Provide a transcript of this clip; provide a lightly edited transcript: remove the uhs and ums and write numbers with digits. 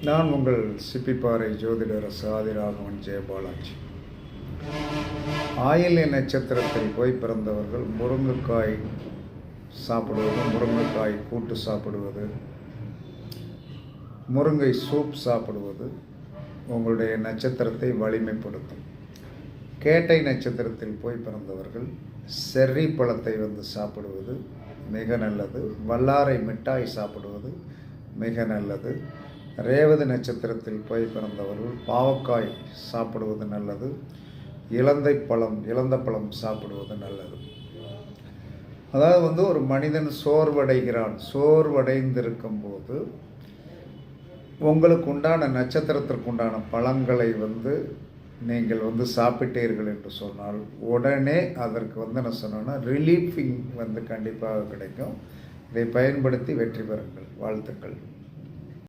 நான் உங்கள் சிப்பிப்பாறை ஜோதிடர் ஆதிராகவன் ஜெயபாலாஜி. ஆயில்ய நட்சத்திரத்தில் போய் பிறந்தவர்கள் முருங்கைக்காய் சாப்பிடுவது, முருங்கைக்காய் கூட்டு சாப்பிடுவது, முருங்கை சூப் சாப்பிடுவது உங்களுடைய நட்சத்திரத்தை வலிமைப்படுத்தும். கேட்டை நட்சத்திரத்தில் போய் பிறந்தவர்கள் செர்ரி பழத்தை சாப்பிடுவது மிக நல்லது. வல்லாரை மிட்டாய் சாப்பிடுவது மிக நல்லது. ரேவதி நட்சத்திரத்தில் போய் பிறந்தவர்கள் பாவக்காய் சாப்பிடுவது நல்லது. இலந்த பழம் சாப்பிடுவது நல்லது. அதாவது ஒரு மனிதன் சோர்வடைகிறான். சோர்வடைந்திருக்கும் போது உங்களுக்கு உண்டான நட்சத்திரத்திற்கு உண்டான பழங்களை நீங்கள் சாப்பிட்டீர்கள் என்று சொன்னால் உடனே அதற்கு என்ன சொன்னோன்னா ரிலீஃபிங் கண்டிப்பாக கிடைக்கும். இதை பயன்படுத்தி வெற்றி பெறுங்கள். வாழ்த்துக்கள்.